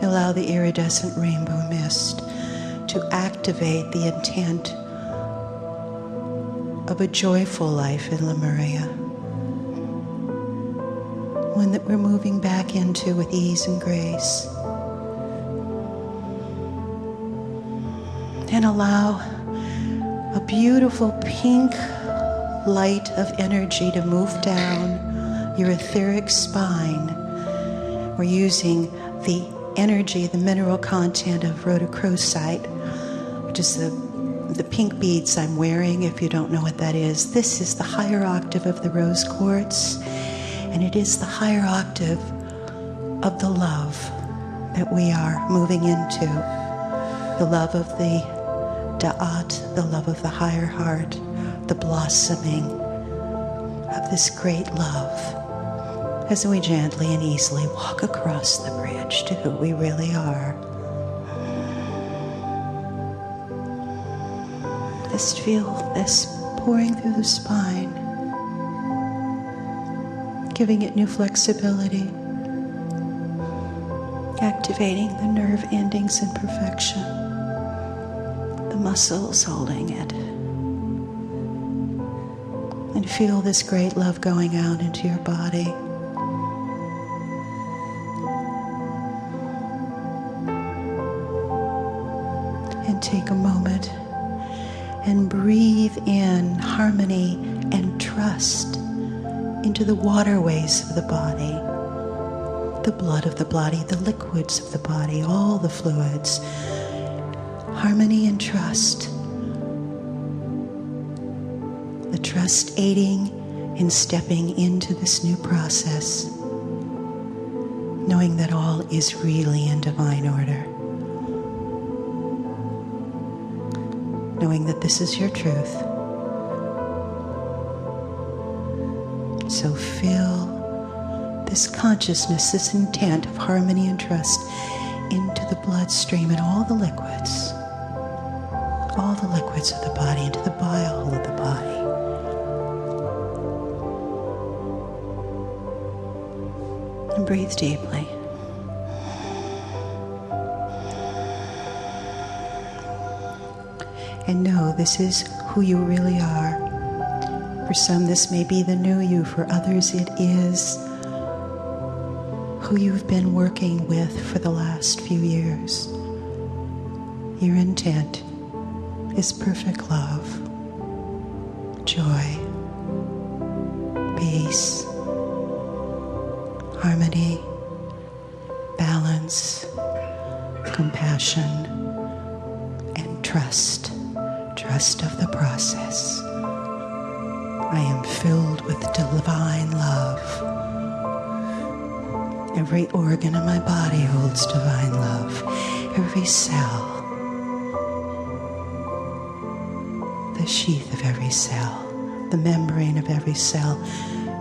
Allow the iridescent rainbow mist to activate the intent of a joyful life in Lemuria. One that we're moving back into with ease and grace. And allow a beautiful pink light of energy to move down your etheric spine. We're using the energy, the mineral content of rhodochrosite, which is the pink beads I'm wearing, if you don't know what that is. This is the higher octave of the rose quartz, and it is the higher octave of the love that we are moving into. The love of the Da'at, the love of the higher heart, the blossoming of this great love as we gently and easily walk across the bridge to who we really are. Just feel this pouring through the spine, giving it new flexibility, activating the nerve endings in perfection, the muscles holding it. And feel this great love going out into your body. And take a moment and breathe in harmony and trust into the waterways of the body, the blood of the body, the liquids of the body, all the fluids. Harmony and trust. The trust aiding in stepping into this new process, knowing that all is really in divine order. Knowing that this is your truth. So feel this consciousness, this intent of harmony and trust into the bloodstream and all the liquids of the body, into the bile of the body. And breathe deeply. And know this is who you really are. For some, this may be the new you. For others, it is who you've been working with for the last few years. Your intent is perfect love, joy, peace, harmony, balance, compassion, and trust. Trust of the process. I am filled with divine love. Every organ in my body holds divine love. Every cell, the sheath of every cell, the membrane of every cell,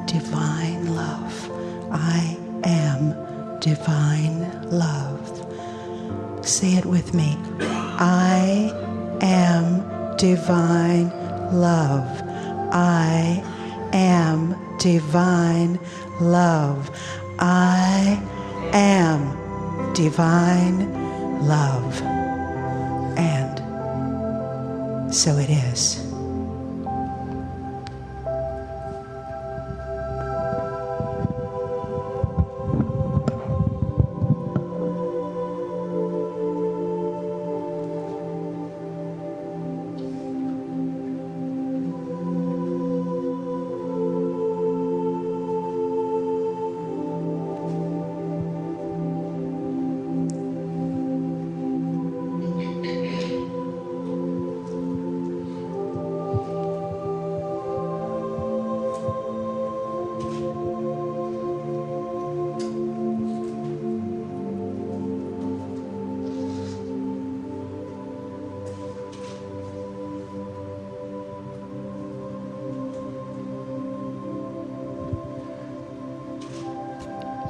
divine love. I am divine love. Say it with me. I am divine love. I am divine love. I am divine love. And so it is.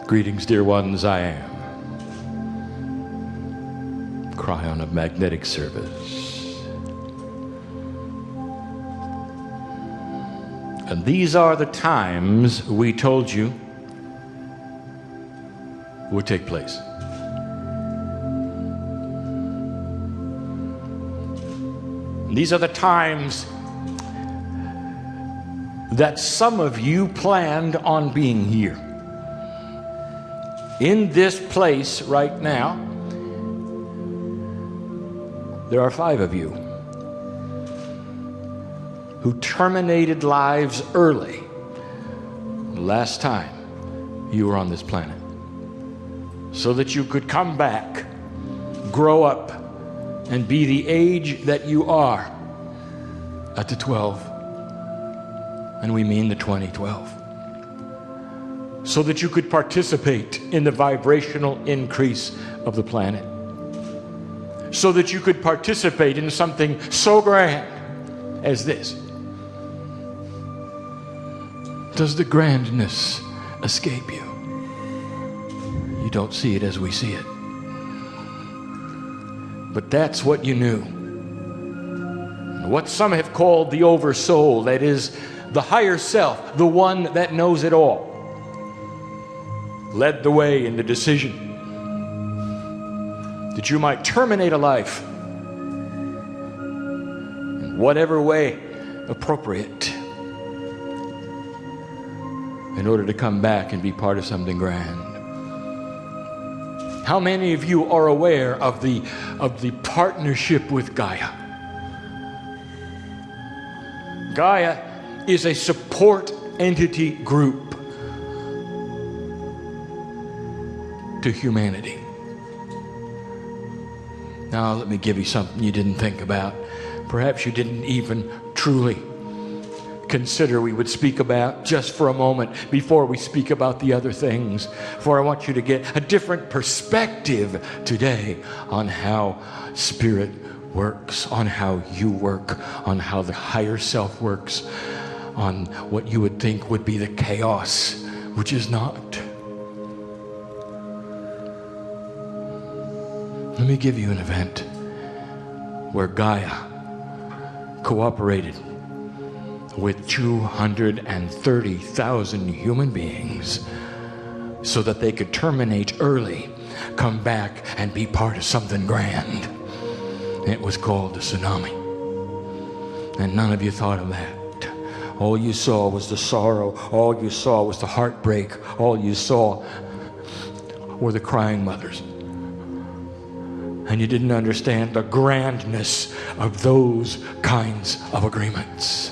Greetings, dear ones. I am Kryon of Magnetic Service. And these are the times we told you would take place. These are the times that some of you planned on being here. In this place right now, there are 5 of you who terminated lives early the last time you were on this planet, so that you could come back, grow up, and be the age that you are at the 12. And we mean the 2012. So that you could participate in the vibrational increase of the planet. So that you could participate in something so grand as this. Does the grandness escape you? You don't see it as we see it. But that's what you knew. What some have called the oversoul, that is, the higher self, the one that knows it all, led the way in the decision that you might terminate a life in whatever way appropriate in order to come back and be part of something grand. How many of you are aware of the partnership with Gaia? Gaia is a support entity group to humanity. Now, let me give you something you didn't think about. Perhaps you didn't even truly consider we would speak about just for a moment before we speak about the other things. For I want you to get a different perspective today on how spirit works, on how you work, on how the higher self works, on what you would think would be the chaos, which is not. Let me give you an event where Gaia cooperated with 230,000 human beings so that they could terminate early, come back and be part of something grand. It was called the tsunami. And none of you thought of that. All you saw was the sorrow. All you saw was the heartbreak. All you saw were the crying mothers. And you didn't understand the grandness of those kinds of agreements.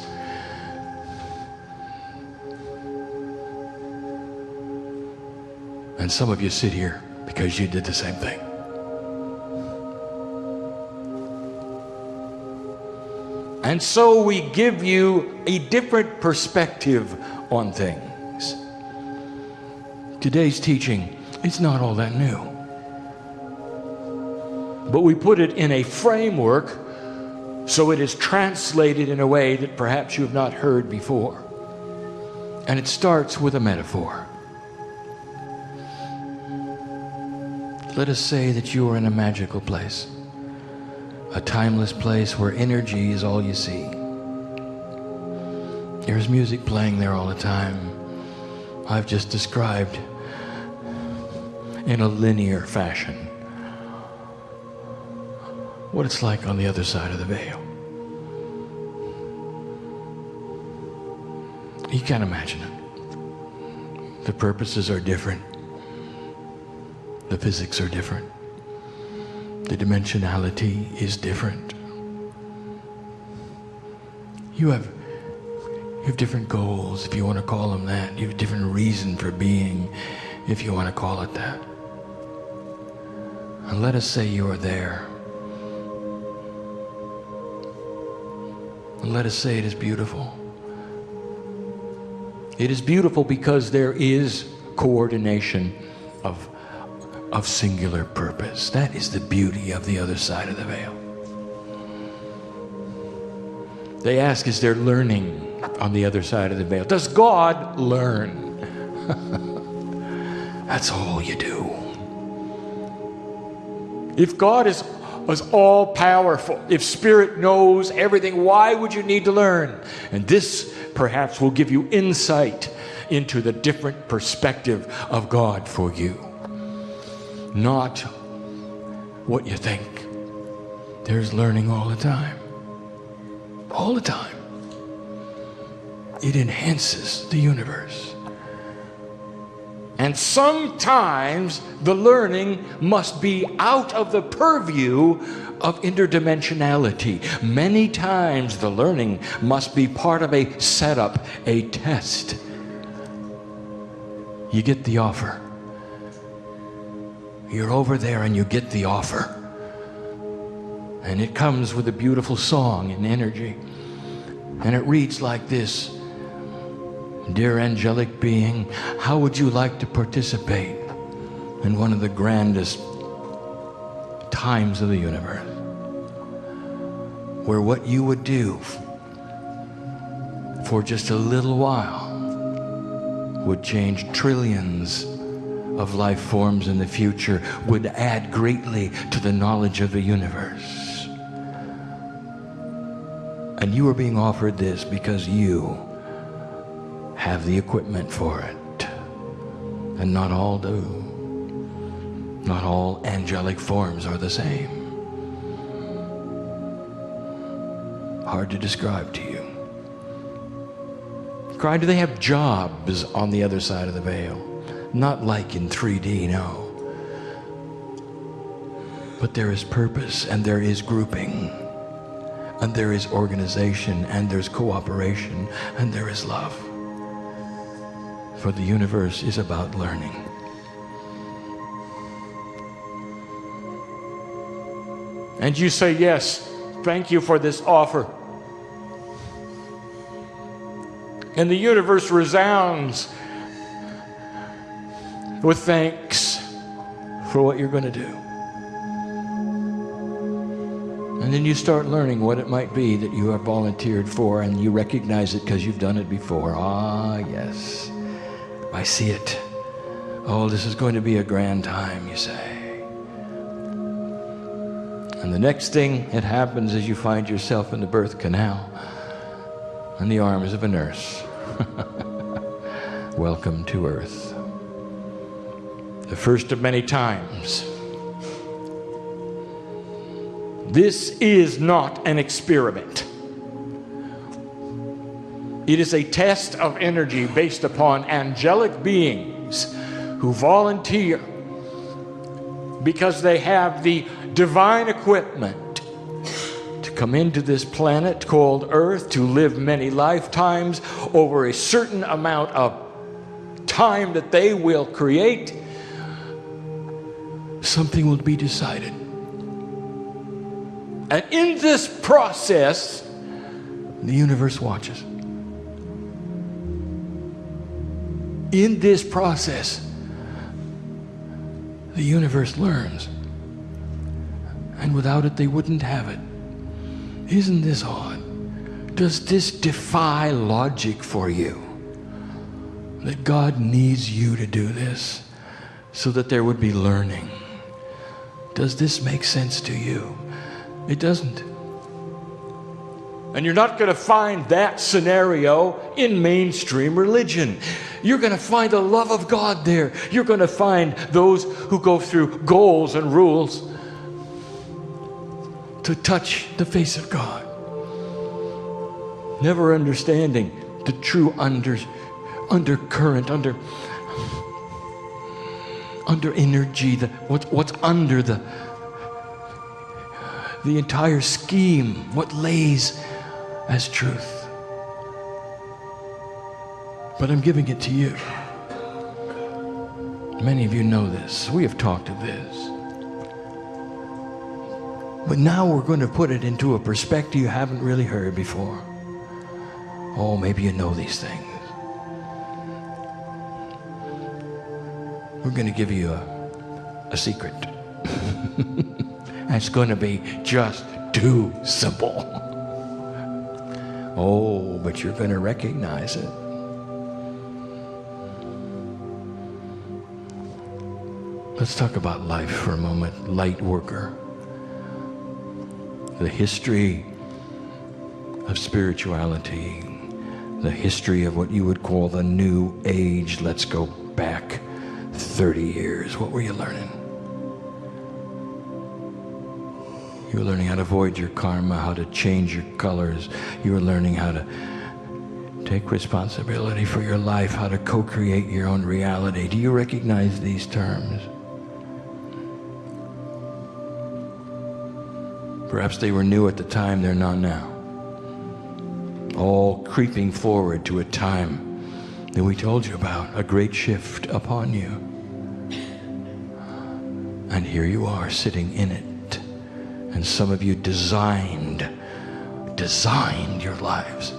And some of you sit here because you did the same thing. And so we give you a different perspective on things. Today's teaching is not all that new. But we put it in a framework so it is translated in a way that perhaps you have not heard before. And it starts with a metaphor. Let us say that you are in a magical place, a timeless place where energy is all you see. There's music playing there all the time. I've just described in a linear fashion what it's like on the other side of the veil. You can't imagine it. The purposes are different. The physics are different. The dimensionality is different. You have different goals, if you want to call them that. You have a different reason for being, if you want to call it that. And let us say you are there. And let us say it is beautiful. It is beautiful because there is coordination of singular purpose. That is the beauty of the other side of the veil. They ask, is there learning on the other side of the veil? Does God learn? That's all you do. If God is all powerful, if Spirit knows everything, why would you need to learn? And this perhaps will give you insight into the different perspective of God for you. Not what you think. There's learning all the time. all the time. It enhances the universe. And sometimes the learning must be out of the purview of interdimensionality. Many times the learning must be part of a setup, a test. You get the offer. You're over there and you get the offer. And it comes with a beautiful song and energy. And it reads like this: Dear angelic being, how would you like to participate in one of the grandest times of the universe, where what you would do for just a little while would change trillions of life forms in the future, would add greatly to the knowledge of the universe. And you are being offered this because you have the equipment for it. And not all do. Not all angelic forms are the same. Hard to describe to you. Kryon, do they have jobs on the other side of the veil? Not like in 3D, no. But there is purpose, and there is grouping, and there is organization, and there's cooperation, and there is love. For the universe is about learning. And you say, yes, thank you for this offer. And the universe resounds with thanks for what you're going to do. And then you start learning what it might be that you have volunteered for, and you recognize it because you've done it before. Ah, yes, I see it. Oh, this is going to be a grand time, you say. And the next thing that happens is you find yourself in the birth canal in the arms of a nurse. Welcome to Earth. The first of many times. This is not an experiment. It is a test of energy based upon angelic beings who volunteer because they have the divine equipment to come into this planet called Earth, to live many lifetimes over a certain amount of time that they will create. Something will be decided. And in this process, the universe watches. In this process, the universe learns. And without it, they wouldn't have it. Isn't this odd? Does this defy logic for you? That God needs you to do this so that there would be learning. Does this make sense to you? It doesn't. And you're not going to find that scenario in mainstream religion. You're going to find the love of God there. You're going to find those who go through goals and rules to touch the face of God. Never understanding the true undercurrent, under energy, what's under the entire scheme, what lays as truth. But I'm giving it to you. Many of you know this. We have talked of this. But now we're going to put it into a perspective you haven't really heard before. Oh, maybe you know these things. We're going to give you a secret. It's going to be just too simple. Oh, but you're going to recognize it. Let's talk about life for a moment. Light worker. The history of spirituality. The history of what you would call the New Age. Let's go back 30 years. What were you learning? You were learning how to avoid your karma, how to change your colors. You were learning how to take responsibility for your life, how to co-create your own reality. Do you recognize these terms? Perhaps they were new at the time, they're not now. All creeping forward to a time that we told you about, a great shift upon you. And here you are sitting in it. And some of you designed your lives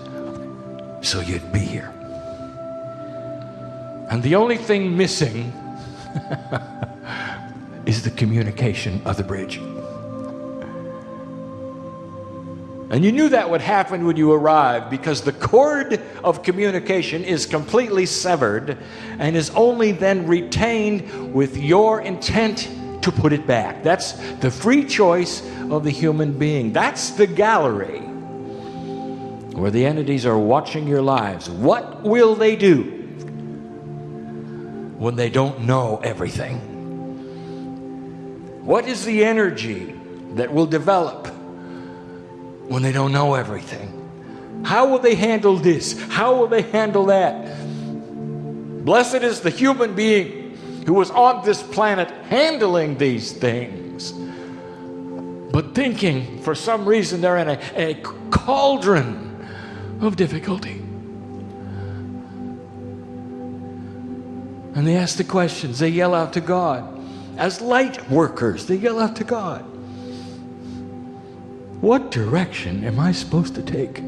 so you'd be here. And the only thing missing is the communication of the bridge. And you knew that would happen when you arrived, because the cord of communication is completely severed and is only then retained with your intent to put it back. That's the free choice of the human being. That's the gallery where the entities are watching your lives. What will they do when they don't know everything? What is the energy that will develop when they don't know everything? How will they handle this? How will they handle that? Blessed is the human being who was on this planet handling these things, but thinking for some reason they're in a cauldron of difficulty. And they ask the questions, they yell out to God. As light workers, they yell out to God. What direction am I supposed to take?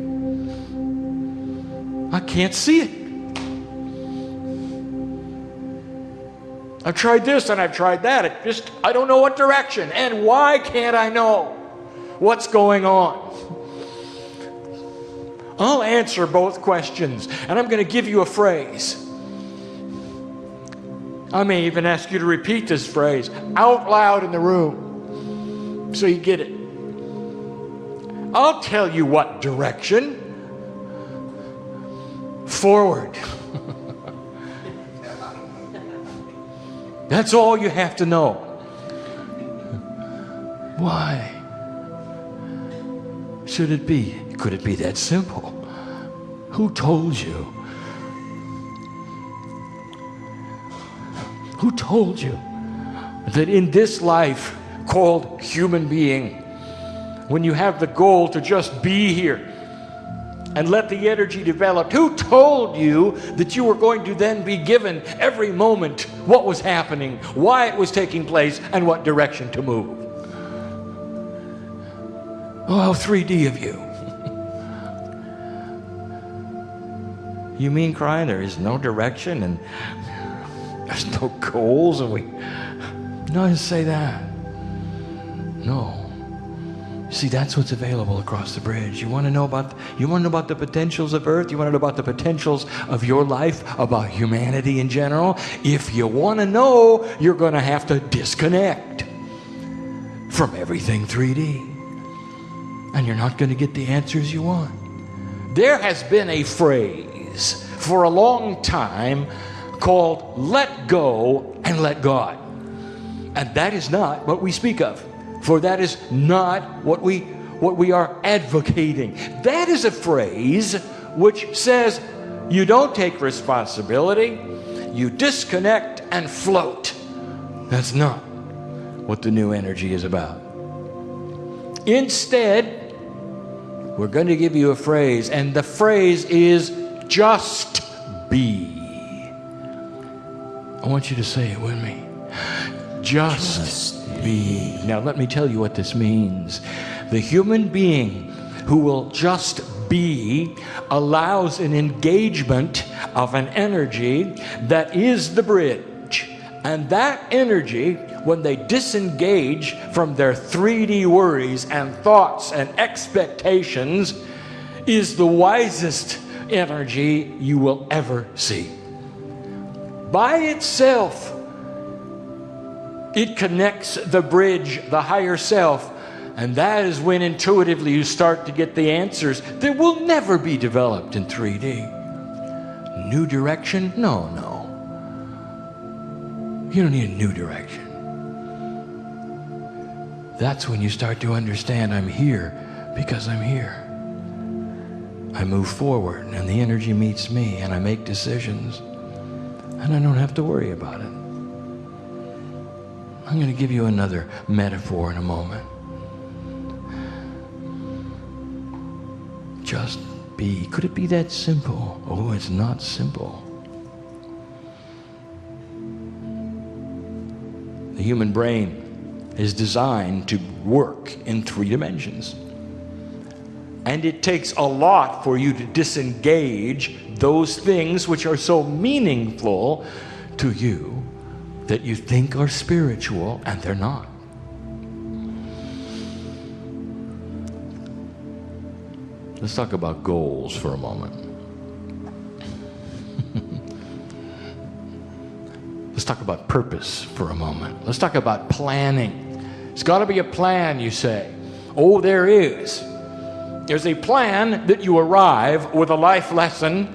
I can't see it. I've tried this and I've tried that. I don't know what direction. And why can't I know what's going on? I'll answer both questions, and I'm going to give you a phrase. I may even ask you to repeat this phrase out loud in the room so you get it. I'll tell you what direction. Forward. That's all you have to know. Why should it be? Could it be that simple? Who told you? Who told you that in this life called human being, when you have the goal to just be here and let the energy develop, who told you that you were going to then be given every moment what was happening, why it was taking place, and what direction to move? Oh, how 3D of you. You mean, Kryon, there is no direction and there's no goals, and No, I didn't say that. No. See, that's what's available across the bridge. You want to know about the potentials of Earth? You want to know about the potentials of your life, about humanity in general? If you want to know, you're going to have to disconnect from everything 3D. And you're not going to get the answers you want. There has been a phrase for a long time called let go and let God. And that is not what we speak of. For that is not what we are advocating. That is a phrase which says you don't take responsibility, you disconnect and float. That's not what the new energy is about. Instead, we're going to give you a phrase, and the phrase is just be. I want you to say it with me. Just be. Now let me tell you what this means. The human being who will just be allows an engagement of an energy that is the bridge. And that energy, when they disengage from their 3D worries and thoughts and expectations, is the wisest energy you will ever see. By itself, it connects the bridge, the higher self, and that is when intuitively you start to get the answers that will never be developed in 3D. New direction? No. You don't need a new direction. that's when you start to understand I'm here because I'm here. I move forward and the energy meets me and I make decisions and I don't have to worry about it. I'm going to give you another metaphor in a moment. Just be. Could it be that simple? Oh, it's not simple. The human brain is designed to work in 3 dimensions. And it takes a lot for you to disengage those things which are so meaningful to you that you think are spiritual and they're not. Let's talk about goals for a moment. Let's talk about purpose for a moment. Let's talk about planning. It's got to be a plan, you say. Oh, there is. There's a plan that you arrive with a life lesson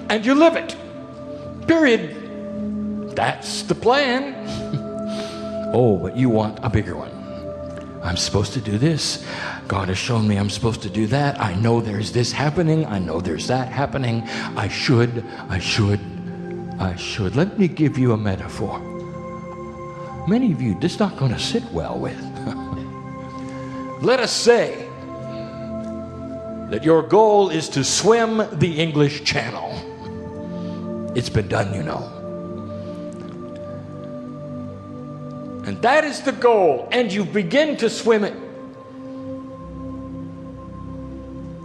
and you live it. Period. That's the plan. Oh, but you want a bigger one. I'm supposed to do this. God has shown me I'm supposed to do that. I know there's this happening. I know there's that happening. I should. Let me give you a metaphor. Many of you, this is not going to sit well with. Let us say that your goal is to swim the English Channel. It's been done, you know. And that is the goal, and you begin to swim it.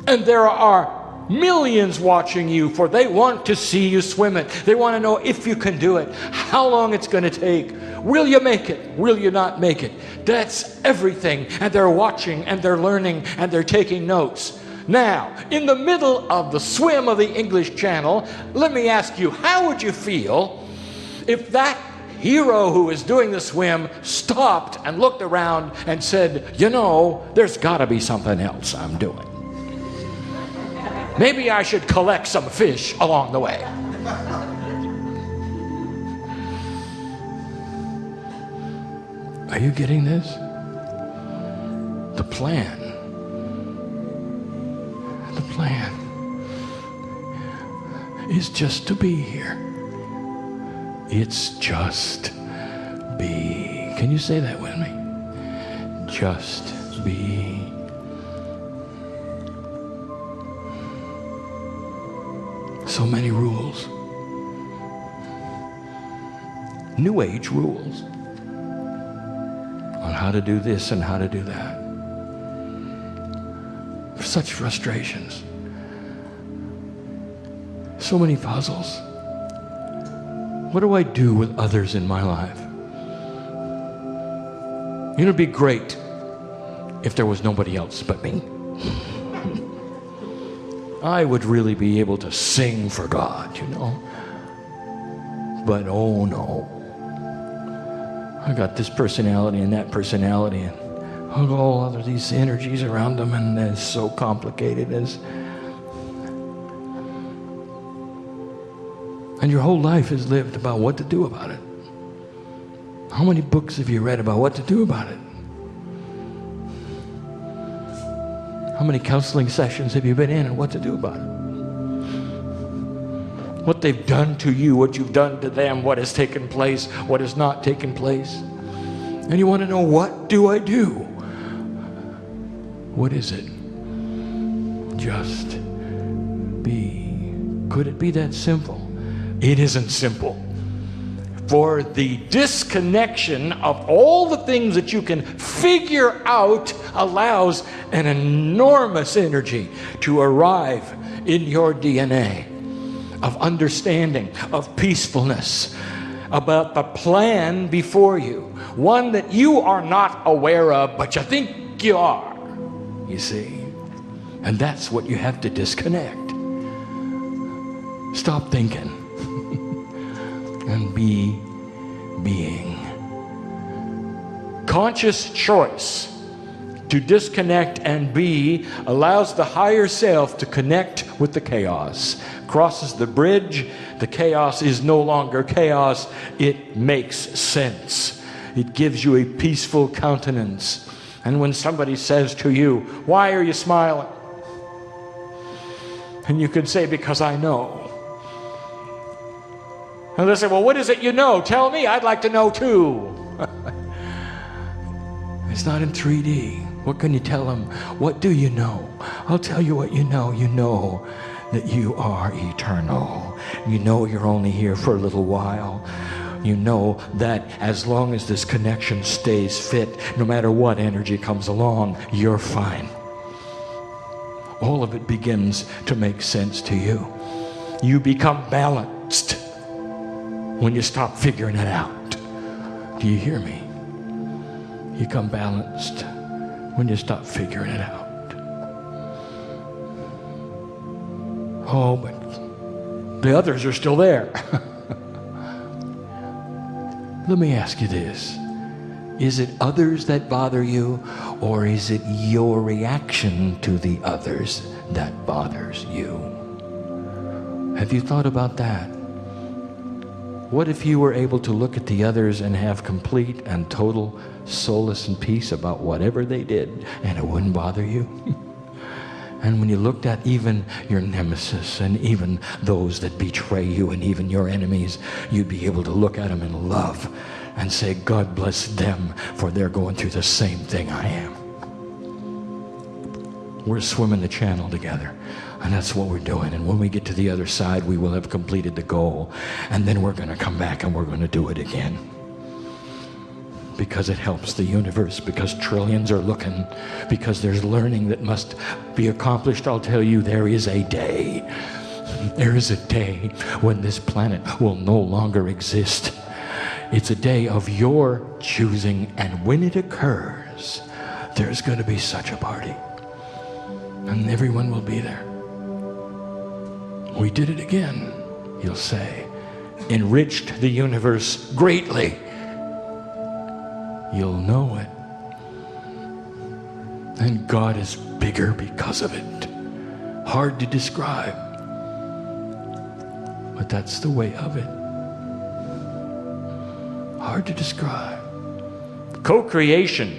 And there are millions watching you, for they want to see you swim it. They want to know if you can do it, how long it's going to take. Will you make it? Will you not make it? That's everything. And they're watching, and they're learning, and they're taking notes. Now, in the middle of the swim of the English Channel, let me ask you, how would you feel if that hero who is doing the swim stopped and looked around and said, you know, there's got to be something else I'm doing. Maybe I should collect some fish along the way. Are you getting this? The plan is just to be here. It's just be. Can you say that with me? Just be. So many rules. New Age rules on how to do this and how to do that. Such frustrations. So many puzzles. What do I do with others in my life? You know, it'd be great if there was nobody else but me. I would really be able to sing for God, you know. But oh no. I got this personality and that personality and all of these energies around them, and it's so complicated. And your whole life is lived about what to do about it. How many books have you read about what to do about it? How many counseling sessions have you been in and what to do about it? What they've done to you, what you've done to them, what has taken place, what has not taken place. And you want to know, what do I do? What is it? Just be. Could it be that simple? It isn't simple. For the disconnection of all the things that you can figure out allows an enormous energy to arrive in your DNA of understanding, of peacefulness, about the plan before you. One that you are not aware of, but you think you are, you see. And that's what you have to disconnect. Stop thinking. And be being. Conscious choice to disconnect and be allows the higher self to connect with the chaos. Crosses the bridge, the chaos is no longer chaos, it makes sense. It gives you a peaceful countenance. And when somebody says to you, "Why are you smiling?" And you could say, "Because I know." And they say, "Well, what is it you know? Tell me, I'd like to know too." It's not in 3D. What can you tell them? What do you know? I'll tell you what you know. You know that you are eternal. You know you're only here for a little while. You know that as long as this connection stays fit, no matter what energy comes along, you're fine. All of it begins to make sense to you. You become balanced when you stop figuring it out. Do you hear me? You become balanced when you stop figuring it out. Oh, but the others are still there. Let me ask you this. Is it others that bother you, or is it your reaction to the others that bothers you? Have you thought about that? What if you were able to look at the others and have complete and total solace and peace about whatever they did, and it wouldn't bother you? And when you looked at even your nemesis and even those that betray you and even your enemies, you'd be able to look at them in love and say, "God bless them, for they're going through the same thing I am." We're swimming the channel together, and that's what we're doing. And when we get to the other side, we will have completed the goal, and then we're going to come back and we're going to do it again. Because it helps the universe, because trillions are looking, because there's learning that must be accomplished. I'll tell you, there is a day. There is a day when this planet will no longer exist. It's a day of your choosing, and when it occurs, there's going to be such a party. And everyone will be there. We did it again, you'll say. Enriched the universe greatly. You'll know it. And God is bigger because of it. Hard to describe. But that's the way of it. Hard to describe. Co-creation.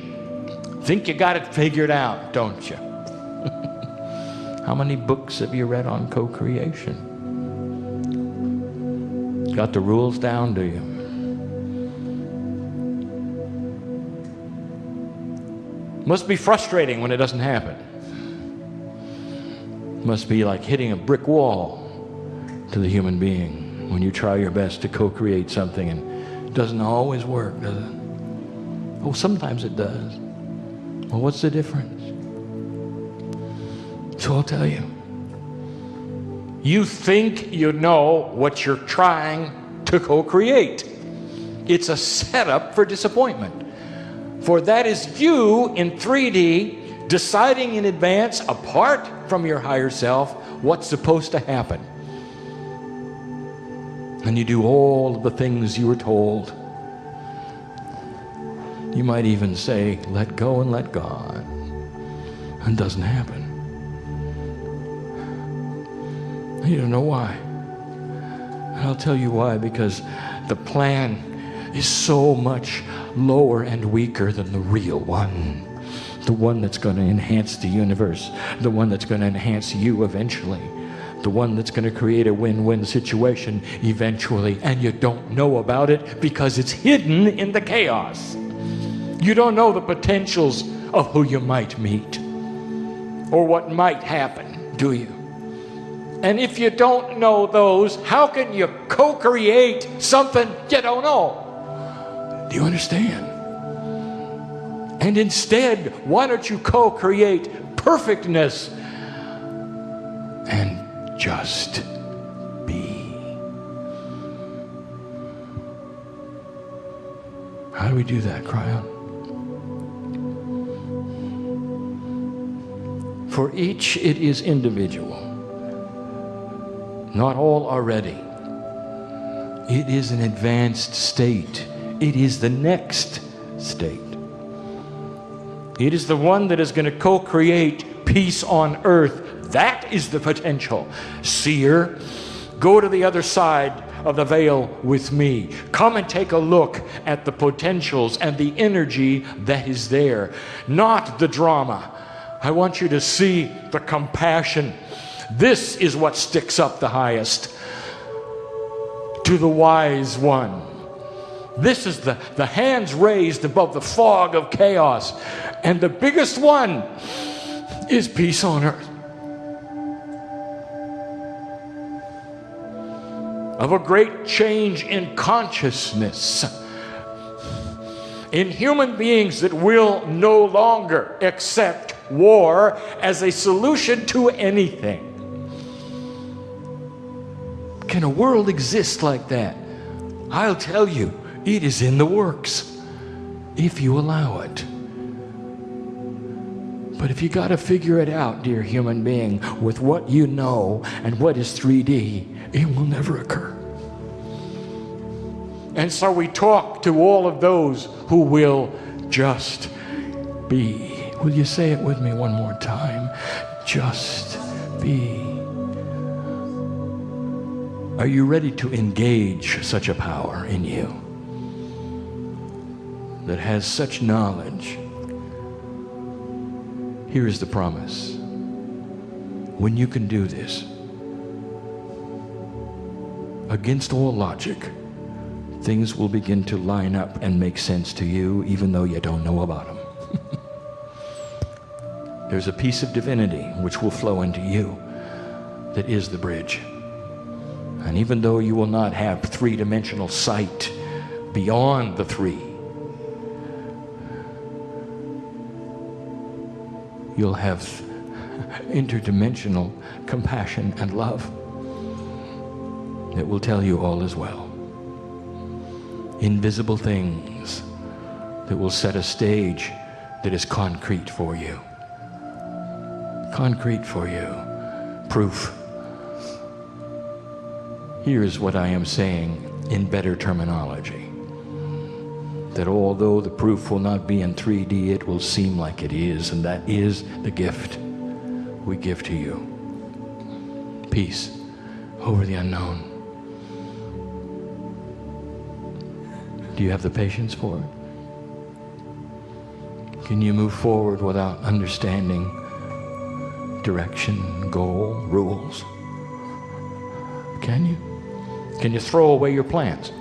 Think you got it figured out, don't you? How many books have you read on co-creation? Got the rules down, do you? Must be frustrating when it doesn't happen. Must be like hitting a brick wall to the human being when you try your best to co-create something and it doesn't always work, does it? Oh, sometimes it does. Well, what's the difference? So I'll tell you. You think you know what you're trying to co-create. It's a setup for disappointment. For that is you in 3D deciding in advance, apart from your higher self, what's supposed to happen. And you do all of the things you were told. You might even say, "Let go and let God." And it doesn't happen. You don't know why. And I'll tell you why, because the plan is so much lower and weaker than the real one. The one that's going to enhance the universe. The one that's going to enhance you eventually. The one that's going to create a win-win situation eventually. And you don't know about it because it's hidden in the chaos. You don't know the potentials of who you might meet or what might happen, do you? And if you don't know those, how can you co-create something you don't know? Do you understand? And instead, why don't you co-create perfectness and just be? How do we do that, Kryon? For each, it is individual. Not all are ready. It is an advanced state. It is the next state. It is the one that is going to co-create peace on earth. That is the potential. Seer, go to the other side of the veil with me. Come and take a look at the potentials and the energy that is there, not the drama. I want you to see the compassion. This is what sticks up the highest to the wise one. This is the hands raised above the fog of chaos. And the biggest one is peace on earth. Of a great change in consciousness in human beings that will no longer accept war as a solution to anything. Can a world exist like that? I'll tell you, it is in the works if you allow it. But if you got to figure it out, dear human being, with what you know and what is 3D, it will never occur. And so we talk to all of those who will just be. Will you say it with me one more time? Just be. Are you ready to engage such a power in you that has such knowledge? Here is the promise. When you can do this, against all logic, things will begin to line up and make sense to you, even though you don't know about them. There's a piece of divinity which will flow into you that is the bridge. And even though you will not have three-dimensional sight beyond the three, you'll have interdimensional compassion and love that will tell you all is well. Invisible things that will set a stage that is concrete for you. Concrete for you. Proof. Here's what I am saying in better terminology. That although the proof will not be in 3D, it will seem like it is, and that is the gift we give to you. Peace over the unknown. Do you have the patience for it? Can you move forward without understanding direction, goal, rules? Can you? Can you throw away your plans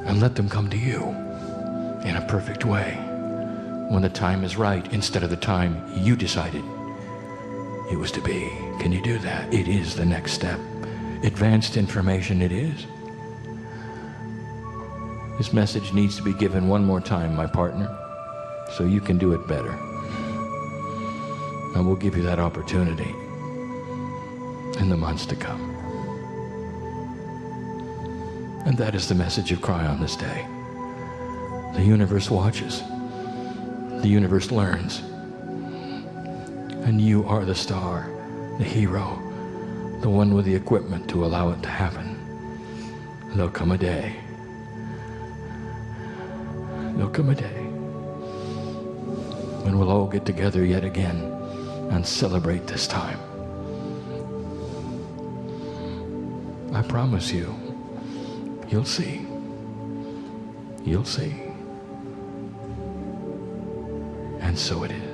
and let them come to you in a perfect way when the time is right instead of the time you decided it was to be? Can you do that? It is the next step. Advanced information it is. This message needs to be given one more time, my partner, so you can do it better. And we'll give you that opportunity in the months to come. And that is the message of Kryon this day. The universe watches. The universe learns. And you are the star, the hero, the one with the equipment to allow it to happen. There'll come a day. There'll come a day when we'll all get together yet again and celebrate this time. I promise you, you'll see. You'll see. And so it is.